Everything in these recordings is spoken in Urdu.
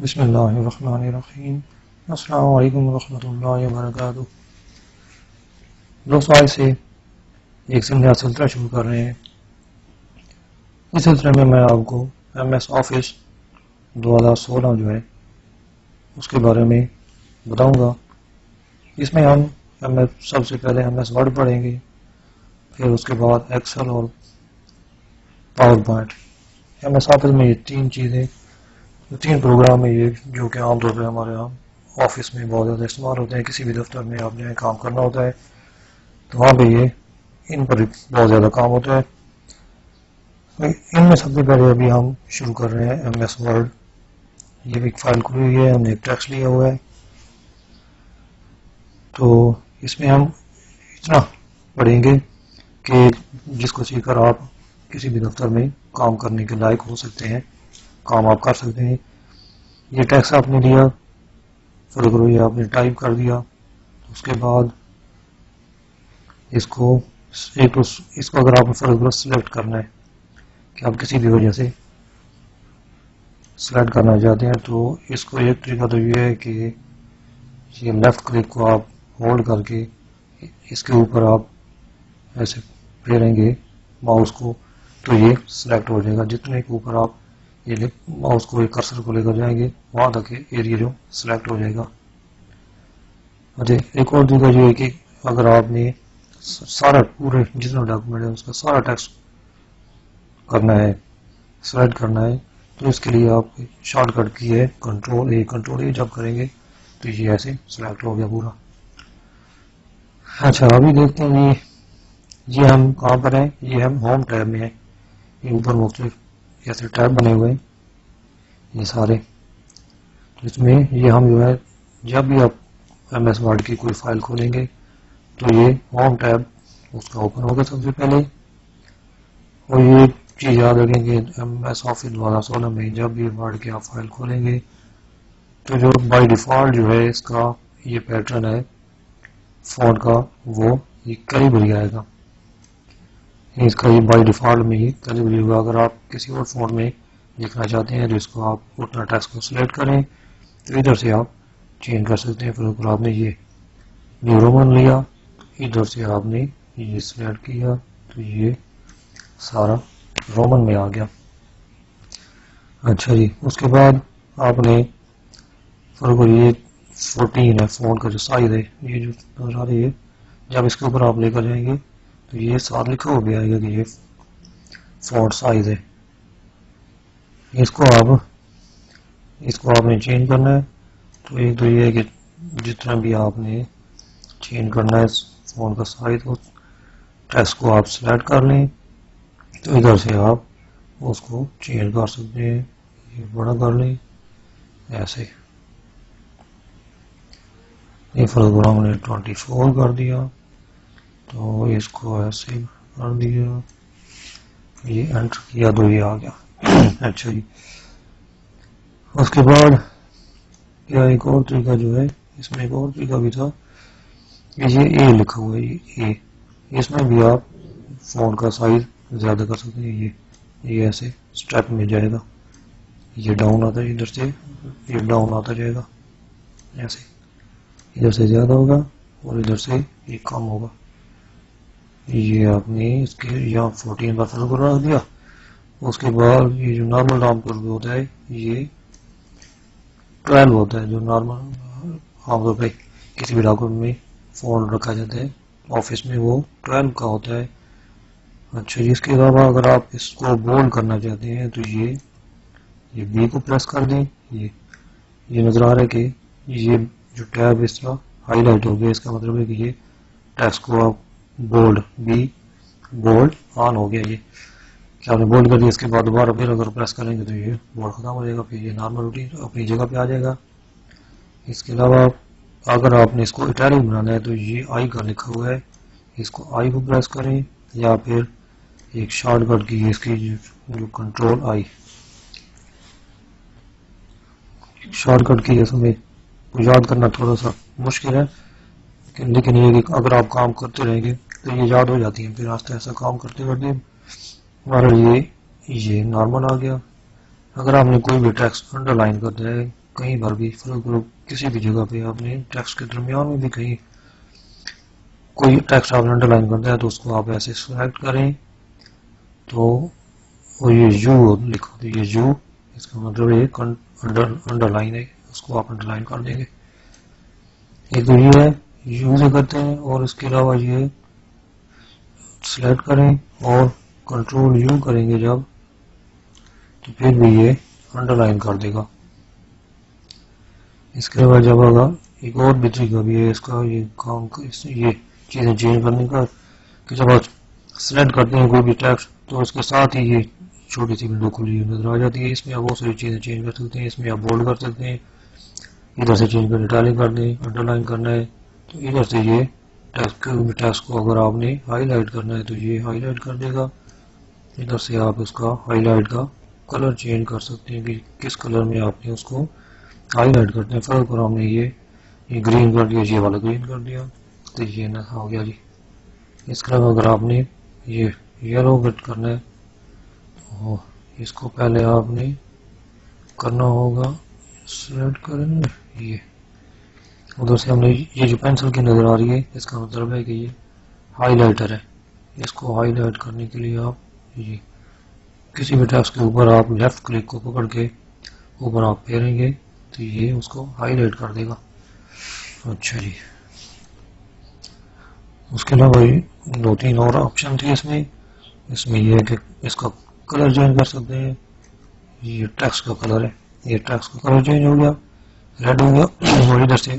بسم اللہ الرحمن الرحیم۔ السلام علیکم ورحمۃ اللہ وبرکاتہ۔ دوستوں، آج سے ایک نیا سلسلہ شروع کر رہے ہیں۔ اس سلسلے میں آپ کو ایم ایس آفس 2016 جو ہے اس کے بارے میں بتاؤں گا۔ اس میں ہم سب سے پہلے ایم ایس ورڈ پڑھیں گے، پھر اس کے بعد ایکسل اور پاور پوائنٹ۔ ایم ایس آفس میں یہ تین پروگرام ہیں یہ جو کہ عام طور پہ ہمارے یہاں آفس میں بہت زیادہ استعمال ہوتے ہیں۔ کسی بھی دفتر میں آپ نے کام کرنا ہوتا ہے تو وہاں پہ ان پر بہت زیادہ کام ہوتا ہے۔ ان میں سب سے پہلے ابھی ہم شروع کر رہے ہیں ایم ایس ورڈ۔ یہ ایک فائل کھلی ہوئی ہے، ہم نے ایک ٹیکسٹ لیا ہوا ہے، تو اس میں ہم اتنا پڑھیں گے کہ جس کو سیکھ کر آپ کسی بھی دفتر میں کام کرنے کے لائق ہو سکتے ہیں، کام آپ کر سکتے ہیں۔ یہ ٹیکسٹ آپ نے لیا، فرض کرو یہ آپ نے ٹائپ کر دیا، اس کے بعد اس کو اگر آپ نے فرض کرو سلیکٹ کرنا ہے کہ آپ کسی بھی وجہ سے سلیکٹ کرنا چاہتے ہیں، تو اس کو ایک طریقہ تو یہ ہے کہ یہ لیفٹ کلک کو آپ ہولڈ کر کے اس کے اوپر آپ ایسے پھیریں گے ماؤس کو تو یہ سلیکٹ ہو جائے گا۔ جتنے کے اوپر آپ یہ ماؤس کو کرسر کو لے کر جائیں گے وہاں تک ایریا جو سلیکٹ ہو جائے گا۔ اچھا، ایک اور طریقہ یہ ہے کہ اگر آپ نے سارا پورے جتنا ڈاکومنٹ ہے اس کا سارا ٹیکسٹ کرنا ہے، سلیکٹ کرنا ہے، تو اس کے لیے آپ شارٹ کٹ کی ہے کنٹرول اے جب کریں گے تو یہ ایسے سلیکٹ ہو گیا پورا۔ اچھا، ابھی دیکھتے ہیں یہ ہم کہاں پر ہیں۔ یہ ہم ہوم ٹیب میں ہیں۔ یہ اوپر مختلف ایسے ٹیب بنے ہوئے ہیں یہ سارے، اس میں یہ ہم جو ہے جب بھی آپ ایم ایس ورڈ کی کوئی فائل کھولیں گے تو یہ ہوم ٹیب اس کا اوپن ہوگا سب سے پہلے۔ اور یہ چیز یاد رکھیں کہ ایم ایس آفس 2016 میں جب بھی ورڈ کی آپ فائل کھولیں گے تو جو بائی ڈیفالٹ جو ہے اس کا یہ پیٹرن ہے فونٹ کا، وہ یہ کیلیبری آئے گا۔ اس کا یہ بائی ڈیفالٹ میں ہی کیلیبری ہوگا۔ اگر آپ کسی اور فونٹ میں لکھنا چاہتے ہیں تو اس کو آپ اتنا ٹیکسٹ کو سلیکٹ کریں تو ادھر سے آپ چینج کر سکتے ہیں۔ پھر آپ نے یہ نیو رومن لیا، ادھر سے آپ نے یہ سلیکٹ کیا تو یہ سارا رومن میں آ گیا۔ اچھا جی، اس کے بعد آپ نے یہ 14 ہے فونٹ کا جو سائز ہے، یہ جو نظر آ رہی ہے، جب اس کے اوپر آپ لے کر جائیں گے تو یہ ساتھ لکھا ہو گیا ہے کہ یہ فونٹ سائز ہے۔ اس کو آپ نے چینج کرنا ہے، تو ایک تو یہ ہے کہ جتنا بھی آپ نے چینج کرنا ہے فونٹ کا سائز، ٹیکسٹ کو آپ سلیکٹ کر لیں تو ادھر سے آپ اس کو چینج کر سکتے ہیں۔ یہ بڑا کر لیں ایسے، یہ فرض کرو ہم نے 24 کر دیا تو اس کو ایسے کر دیا، یہ انٹر کیا تو یہ آ گیا۔ اچھا جی، اس کے بعد کیا ایک اور طریقہ جو ہے، اس میں ایک اور طریقہ بھی تھا کہ یہ اے لکھا ہوا ہے، یہ اے، اس میں بھی آپ فونٹ کا سائز زیادہ کر سکتے ہیں۔ یہ ایسے سٹیپ میں جائے گا، یہ ڈاؤن آتا ہے، ادھر سے یہ ڈاؤن آتا جائے گا ایسے، ادھر سے زیادہ ہوگا اور ادھر سے یہ کم ہوگا۔ یہ آپ نے اس کے یہاں 14 کا فرق رکھ دیا۔ اس کے بعد یہ جو نارمل نام پر ہوتا ہے یہ 12 ہوتا ہے، جو نارمل عام طور پہ کسی بھی ڈاکومنٹ میں فونٹ رکھا جاتا ہے آفس میں، وہ 12 کا ہوتا ہے۔ اچھا، اس کے علاوہ اگر آپ اس کو بولڈ کرنا چاہتے ہیں تو یہ بی کو پریس کر دیں، یہ نظر آ رہا ہے کہ یہ جو ٹیب اس طرح ہائی لائٹ ہو گیا، اس کا مطلب ہے کہ یہ ٹیکسٹ کو آپ بولڈ آن ہو گیا۔ یہ کہ آپ نے بولڈ کر دیا، اس کے بعد دوبارہ پھر اگر پریس کریں گے تو یہ بولڈ ختم ہو جائے گا، پھر یہ نارمل روٹین اپنی جگہ پہ آ جائے گا۔ اس کے علاوہ اگر آپ نے اس کو اٹیلک بنانا ہے تو یہ آئی کا لکھا ہوا ہے، اس کو آئی کو پریس کریں، یا پھر ایک شارٹ کٹ کی اس کی جو کنٹرول آئی شارٹ کٹ کی، اس میں یاد کرنا تھوڑا سا مشکل ہے، لیکن یہ کہ اگر آپ کام کرتے رہیں گے تو یہ یاد ہو جاتی ہیں، پھر آہستہ آہستہ کام کرتے کرتے ہمارا یہ نارمل آ گیا۔ اگر آپ نے کوئی بھی ٹیکسٹ انڈر لائن کرنا ہے کہیں پر بھی کسی بھی جگہ پہ آپ نے ٹیکسٹ کے درمیان میں بھی کہیں کوئی ٹیکسٹ آپ انڈر لائن کرتا ہے تو اس کو آپ ایسے سلیکٹ کریں تو یہ یو لکھو، تو یہ یو اس کا مطلب ایک انڈر لائن ہے، اس کو آپ انڈر لائن کر دیں گے. ایک تو یہ ہے یو سے کرتے ہیں، اور اس کے علاوہ یہ سلیکٹ کریں اور کنٹرول یو کریں گے جب تو پھر بھی یہ انڈر لائن کر دے گا. اس کے بعد جب آگا ایک اور بھی طریقہ بھی ہے اس کا یہ کام یہ چیزیں چینج کرنے کا کہ جب آپ سلیکٹ کرتے ہیں کوئی بھی ٹیکسٹ تو اس کے ساتھ ہی یہ چھوٹی سی ونڈو کھلی ہوئی نظر آ جاتی ہے. اس میں آپ بہت ساری چیزیں چینج کر سکتے ہیں، اس میں آپ بولڈ کر سکتے ہیں، ادھر سے چینج کر ڈیٹیلنگ کر دیں، انڈر لائن کرنا ہے تو ادھر سے یہ ٹیکسٹ کو اگر آپ نے ہائی لائٹ کرنا ہے تو یہ ہائی لائٹ کر دے گا. ادھر سے آپ اس کا ہائی لائٹ کا کلر چینج کر سکتے ہیں کہ کس کلر میں آپ نے اس کو ہائی لائٹ کرتے ہیں. فرق پر ہم نے یہ گرین کر دیا، یہ والا گرین کر دیا تو یہ نہ ہو گیا جی. اس کے علاوہ اگر آپ نے یہ یلو کٹ کرنا ہے تو اس کو پہلے آپ نے کرنا ہوگا سلیکٹ کریں گے یہ ادھر سے ہم نے یہ جو پینسل کی نظر آ رہی ہے اس کا مطلب ہے کہ یہ ہائی لائٹر ہے. اس کو ہائی لائٹ کرنے کے لیے آپ یہ کسی بھی ٹیکسٹ کے اوپر آپ لیفٹ کلک کو پکڑ کے اوپر آپ پھیریں گے تو یہ اس کو ہائی لائٹ کر دے گا. اچھا جی، اس کے علاوہ دو تین اور آپشن تھے اس میں یہ ہے کہ اس کا کلر چینج کر سکتے ہیں. یہ ٹیکسٹ کا کلر ہے، یہ ٹیکسٹ کا کلر چینج ہو گیا، ریڈ ہو گیا، اور ادھر سے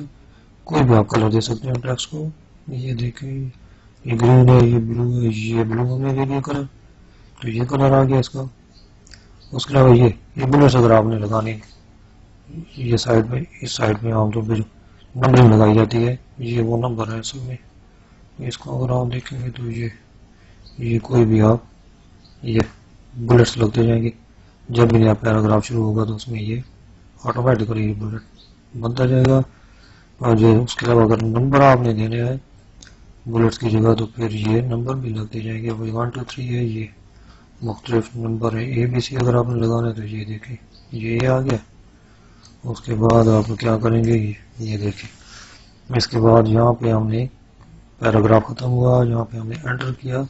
کوئی بھی آپ کلر دے سکتے ہیں ٹیکسٹ کو. یہ دیکھیں یہ گرین ہے، یہ بلو ہے، یہ بلو ہم نے دے دیا کلر تو یہ کلر آ گیا اس کا. اس کے علاوہ یہ بلٹس اگر آپ نے لگانے یہ سائڈ میں اس سائڈ میں عام طور پہ جو نمبرنگ لگائی جاتی ہے یہ وہ نمبر ہے اصل میں. اس کو اگر آپ دیکھیں گے تو یہ کوئی بھی آپ یہ بلٹس لگتے جائیں گے. جب بھی نیا پیراگراف شروع ہوگا تو اس میں یہ آٹومیٹیکلی یہ بلٹ بنتا جائے گا. اور جو اس کے علاوہ اگر نمبر آپ نے دینے ہیں بلٹس کی جگہ تو پھر یہ نمبر بھی لگتے جائیں گے. 1 2 3 ہے، یہ مختلف نمبر ہے. اے بی سی اگر آپ نے لگانا ہے تو یہ دیکھیں یہ آ گیا. اس کے بعد آپ کیا کریں گے یہ دیکھیں. اس کے بعد یہاں پہ ہم نے پیراگراف ختم ہوا، یہاں پہ ہم نے انٹر کیا،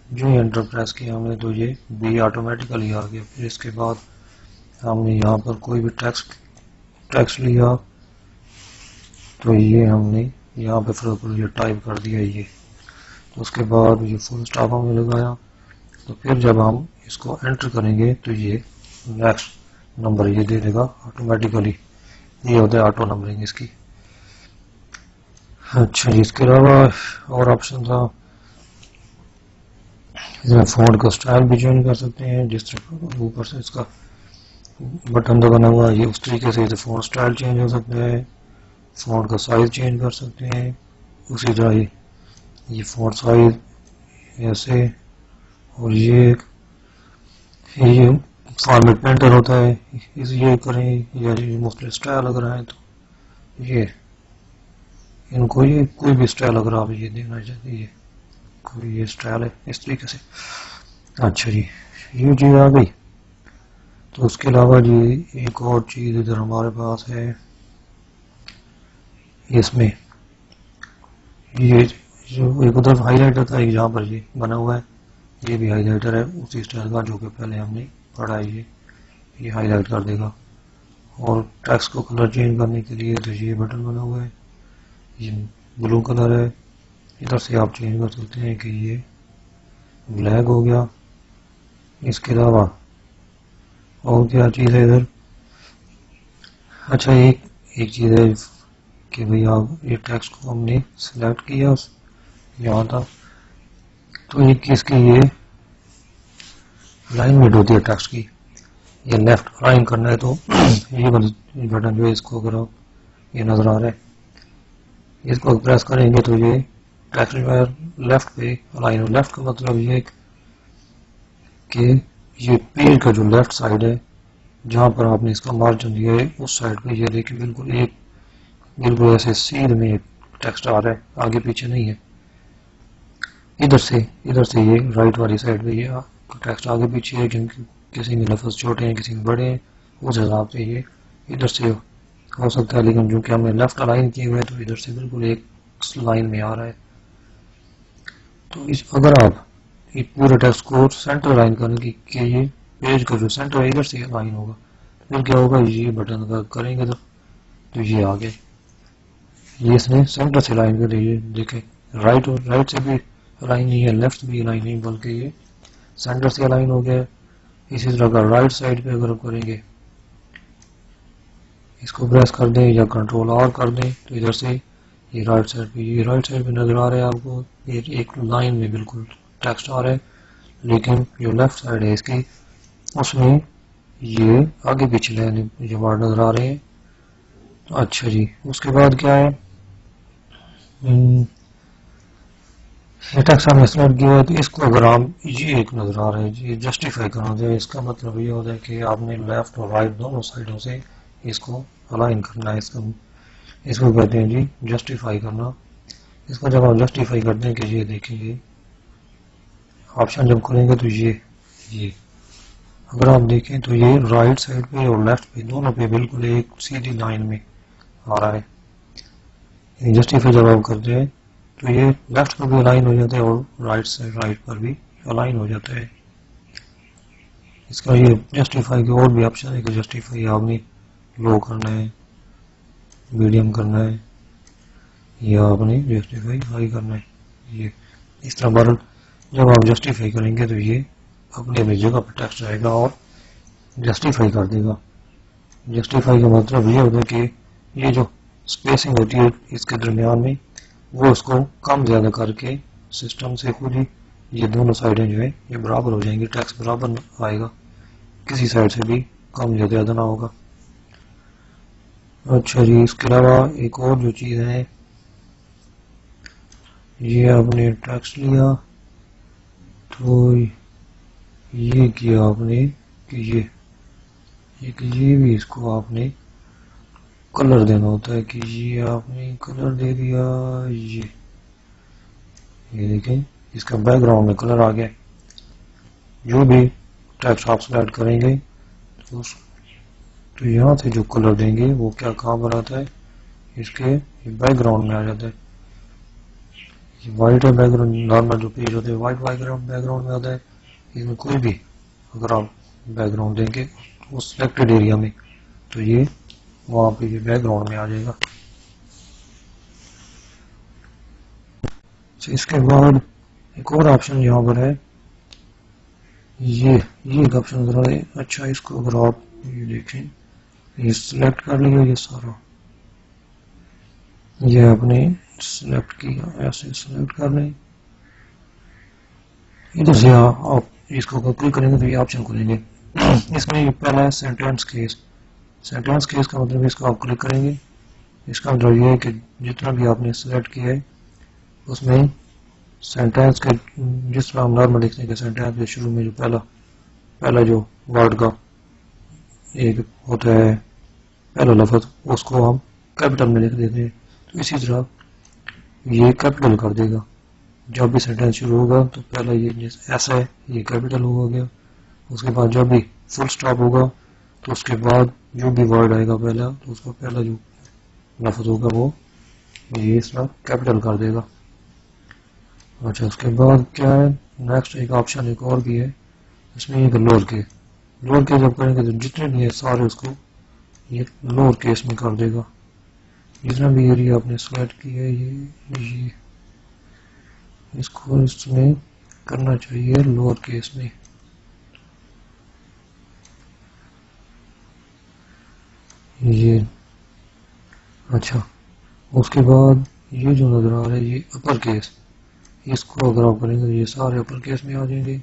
جو ہی انٹر پریس کیا ہم نے تو یہ بھی آٹومیٹیکلی آ گیا. پھر اس کے بعد ہم نے یہاں پر کوئی بھی ٹیکسٹ لیا تو یہ ہم نے یہاں پہ یہ ٹائپ کر دیا یہ. تو اس کے بعد یہ فل اسٹاپ ہم نے لگایا تو پھر جب ہم اس کو انٹر کریں گے تو یہ نیکسٹ نمبر یہ دے دے گا آٹومیٹیکلی. یہ ہوتا ہے آٹو نمبرنگ اس کی. اچھا جی، اس کے علاوہ اور آپشن تھا اس میں فونٹ کا سٹائل بھی چینج کر سکتے ہیں. جس طرح اوپر سے اس کا بٹن دبانا ہوا یہ اس طریقے سے فونٹ سٹائل چینج ہو سکتا ہے. فونٹ کا سائز چینج کر سکتے ہیں اسی طرح یہ فونٹ سائز ایسے. اور یہ فارمیٹ پینٹر ہوتا ہے یہ کریں یا مختلف سٹائل اگر آئے تو یہ ان کو یہ کوئی بھی سٹائل اگر آپ یہ دینا چاہتے ہیں کوئی یہ سٹائل ہے اس طریقے سے. اچھا جی، یہ چیز آ گئی. تو اس کے علاوہ جی ایک اور چیز ادھر ہمارے پاس ہے اس میں یہ جو ایک ادھر ہائی لائٹر تھا جہاں پر یہ بنا ہوا ہے یہ بھی ہائی لائٹر ہے اسی سٹائل کا جو کہ پہلے ہم نے پڑھا ہے. یہ ہائی لائٹ کر دے گا. اور ٹیکسٹ کو کلر چینج کرنے کے لیے تو یہ بٹن بنا ہوا ہے، یہ بلو کلر ہے. ادھر سے آپ چینج کر سکتے ہیں کہ یہ بلیک ہو گیا. اس کے علاوہ اور کیا چیز ہے ادھر. اچھا ایک چیز ہے کہ بھئی آپ یہ ٹیکسٹ کو ہم نے سلیکٹ کیا یہاں تھا تو ایک اس کی یہ الائنمنٹ ہوتی ہے ٹیکسٹ کی. یہ لیفٹ الائن کرنا ہے تو یہ بٹن جو ہے اس کو اگر آپ یہ نظر آ رہا ہے اس کو پریس کریں گے تو یہ ٹیکسٹ جو ہے لیفٹ پہ الائن. لیفٹ کا مطلب یہ ہے کہ یہ پیج کا جو لیفٹ سائڈ ہے جہاں پر آپ نے اس کا مارجن دیا ہے اس سائڈ پہ یہ دیکھیں بالکل ایسے سیدھ میں ٹیکسٹ آ رہا ہے، آگے پیچھے نہیں ہے. ادھر سے یہ رائٹ والی سائڈ پہ یہ ٹیکسٹ آگے پیچھے ہے کیونکہ کسی میں لفظ چھوٹے ہیں کسی میں بڑے ہیں اس حساب سے یہ ادھر سے ہو سکتا ہے، لیکن چونکہ ہم نے لیفٹ الائن کیے ہوئے تو ادھر سے بالکل ایک لائن میں آ رہا ہے. تو اگر آپ یہ پورے ٹیکسٹ کو سینٹر لائن کریں کہ یہ پیج کا جو سینٹر ہے ادھر سے لائن ہوگا، پھر کیا ہوگا، یہ بٹن کریں گے تو یہ آگے یہ اس نے سینٹر سے لائن کر دی. دیکھیں رائٹ سے بھی لائن نہیں ہے، لیفٹ بھی لائن نہیں، بلکہ یہ سینٹر سے لائن ہو گیا. اسی طرح اگر رائٹ سائڈ پہ اگر کریں گے، اس کو پریس کر دیں یا کنٹرول آر کر دیں تو ادھر سے یہ رائٹ سائڈ پہ نظر آ رہا ہے آپ کو، یہ ایک لائن میں بالکل ٹیکسٹ آ رہا ہے. لیکن جو لیفٹ سائڈ ہے اس کی، اس میں یہ آگے پیچھے جو ورڈ نظر آ رہے ہیں. اچھا جی، اس کے بعد کیا ہے، یہ ٹیکسٹ ہم نے سلیکٹ کیا ہے تو اس کو اگر ہم یہ ایک نظر آ رہا ہے یہ جسٹیفائی کرنا ہوتا ہے. اس کا مطلب یہ ہوتا ہے کہ آپ نے لیفٹ اور رائٹ دونوں سائڈوں سے اس کو الائن کرنا ہے. اس کو کہتے ہیں جی جسٹیفائی کرنا. اس کو جب آپ جسٹیفائی کرتے ہیں کہ یہ دیکھیں یہ آپشن جب کھولیں گے تو یہ اگر آپ دیکھیں تو یہ رائٹ سائڈ پہ اور لیفٹ پہ دونوں پہ بالکل ایک سیدھی لائن میں آ رہا ہے. جسٹیفائی جب آپ کرتے ہیں تو یہ لیفٹ پر بھی الائن ہو جاتا ہے اور رائٹ پر بھی الائن ہو جاتا ہے. اس کا یہ جسٹیفائی کے اور بھی آپشن ہے کہ جسٹیفائی آپ نے لو کرنا ہے، میڈیم کرنا ہے، یا آپ نے جسٹیفائی ہائی کرنا ہے. یہ اس طرح بہرحال جب آپ جسٹیفائی کریں گے تو یہ اپنی اپنی جگہ پر ٹیکسٹ آئے گا اور جسٹیفائی کر دے گا. جسٹیفائی کا مطلب یہ ہوتا ہے کہ یہ جو اسپیسنگ ہوتی ہے اس کے درمیان میں، وہ اس کو کم زیادہ کر کے سسٹم سے خود ہی یہ دونوں سائڈیں جو ہیں یہ برابر ہو جائیں گی، ٹیکسٹ برابر آئے گا، کسی سائڈ سے بھی کم یا زیادہ نہ ہوگا. اچھا جی، اس کے علاوہ ایک اور جو چیز ہے، یہ آپ نے ٹیکسٹ لیا تو یہ کیا آپ نے کہ یہ بھی اس کو آپ نے کلر دینا ہوتا ہے کہ یہ آپ نے کلر دے دیا. یہ دیکھیں اس کا بیک گراؤنڈ میں کلر آ گیا. جو بھی ٹیکسٹ آپ سلیکٹ کریں گے تو یہاں سے جو کلر دیں گے وہ کیا کہاں پر آتا ہے، اس کے بیک گراؤنڈ میں آ جاتا ہے. یہ وائٹ ہے بیک گراؤنڈ، نارمل جو پیج ہوتے ہیں وائٹ بیک گراؤنڈ میں آتا ہے. اس میں کوئی بھی اگر آپ بیک گراؤنڈ دیں گے اس سلیکٹڈ ایریا میں تو یہ وہاں پہ یہ بیک گراؤنڈ میں آ جائے گا. اس کے بعد ایک اور آپشن یہاں پر ہے، یہ ایک آپشن نظر آ رہا ہے. اچھا، اس کو اگر آپ یہ دیکھیں یہ سلیکٹ کر لیا، یہ سارا یہ آپ نے سلیکٹ کیا، ایسے سلیکٹ کر لیں. ادھر سے آپ اس کو کلک کریں گے تو یہ آپشن کھولیں گے. اس میں یہ پہلا ہے سینٹینس کیس. سینٹینس کیس کا مطلب اس کو آپ کلک کریں گے، اس کا مطلب یہ ہے کہ جتنا بھی آپ نے سلیکٹ کیا ہے اس میں سینٹینس کے جس طرح ہم نارمل لکھتے ہیں کہ سینٹینس کے شروع میں جو پہلا جو ورڈ کا ایک ہوتا ہے پہلا لفظ اس کو ہم کیپٹل میں لکھ دیتے ہیں، تو اسی طرح یہ کیپٹل کر دے گا. جب بھی سینٹینس شروع ہوگا تو پہلا یہ ایسا ہے یہ کیپٹل ہو گیا. اس کے بعد جب بھی فل سٹاپ ہوگا تو اس کے بعد جو بھی ورڈ آئے گا پہلا تو اس کا پہلا جو لفظ ہوگا وہ یہ اس طرح کیپٹل کر دے گا. اچھا، اس کے بعد کیا ہے، نیکسٹ ایک آپشن ایک اور بھی ہے، اس میں یہ لوور کیس جب کریں گے تو جتنے بھی ہیں سارے اس کو یہ لوور کیس میں کر دے گا. جتنا بھی ایریا آپ نے سلیکٹ کیا ہے یہ اس کو اس میں کرنا چاہیے لوور کیس میں. یہ اچھا، اس کے بعد یہ جو نظر آ رہا ہے یہ اپر کیس، اس کو اگر آپ کریں گے تو یہ سارے اپر کیس میں آ جائیں گے.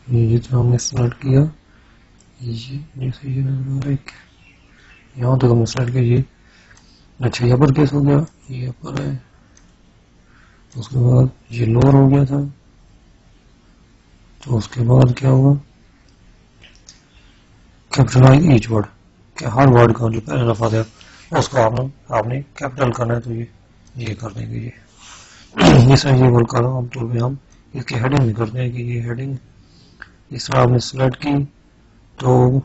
یہ جتنا ہم نے سلیکٹ کیا جیسے یہ نظر آ رہا ہے یہاں تک ہم نے سلیکٹ کیا یہ اچھا یہ اپر کیس ہو گیا، یہ اپر ہے. اس کے بعد یہ لوور ہو گیا تھا تو اس کے بعد کیا ہوگا، کیپٹلائز ایچ ورڈ کہ ہر ورڈ کا جو پہلا لفظ ہے اس کو آپ نے کیپٹل کرنا ہے تو یہ کر دیں گے. یہ جس طرح یہ ورک عام طور پہ ہم اس کی ہیڈنگ میں کرتے ہیں کہ یہ ہیڈنگ اس طرح آپ نے سلیکٹ کی تو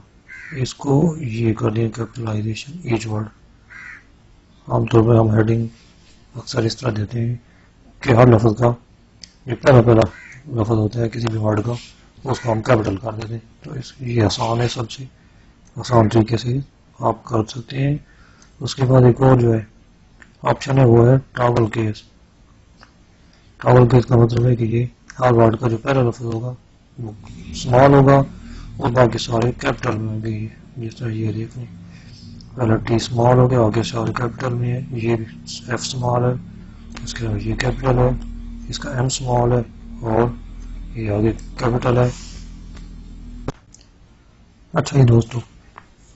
اس کو یہ کر دیں کیپٹلائزیشن ایچ ورڈ. عام طور پر ہم ہیڈنگ اکثر اس طرح دیتے ہیں کہ ہر لفظ کا جو پہلا لفظ ہوتا ہے کسی بھی ورڈ کا اس کو ہم کیپٹل کر دیتے ہیں. تو یہ آسان ہے، سب سے آسان طریقے سے آپ کر سکتے ہیں. اس کے بعد ایک اور جو ہے آپشن ہے وہ ہے ٹاگل کیس. ٹاگل کیس کا مطلب ہے کہ یہ ہر ورڈ کا جو پہلا لفظ ہوگا وہ اسمال ہوگا اور باقی سارے کیپٹل میں ہوں گے. جس طرح یہ دیکھ لیں، پہلا ٹی اسمال ہو گیا، آگے سارے کیپٹل میں ہے. یہ ایف اسمال ہے، اس کے بعد یہ کیپٹل ہے، اس کا ایم اسمال ہے اور یہ آگے کیپٹل ہے. اچھا جی دوستو،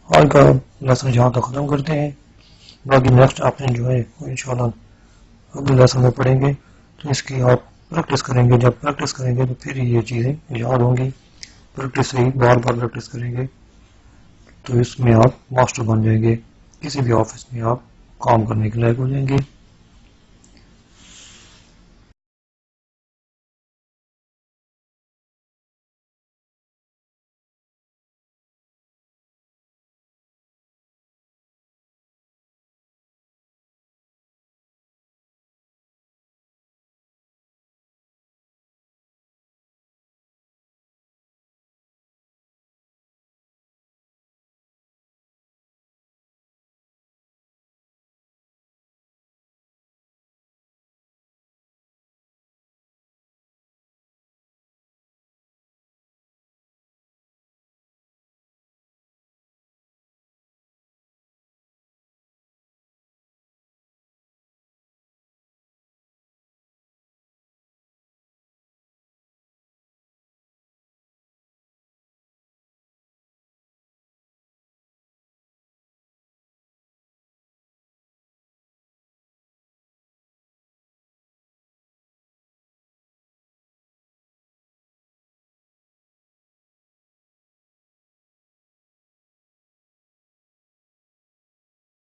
آج کا لیسن یہاں تک ختم کرتے ہیں. باقی نیکسٹ آپشن جو ہے انشاءاللہ اگلے لیسن میں پڑھیں گے. تو اس کی آپ پریکٹس کریں گے. جب پریکٹس کریں گے تو پھر یہ چیزیں یاد ہوں گی. پریکٹس سے ہی بار بار پریکٹس کریں گے تو اس میں آپ ماسٹر بن جائیں گے. کسی بھی آفس میں آپ کام کرنے کے لائق ہو جائیں گے.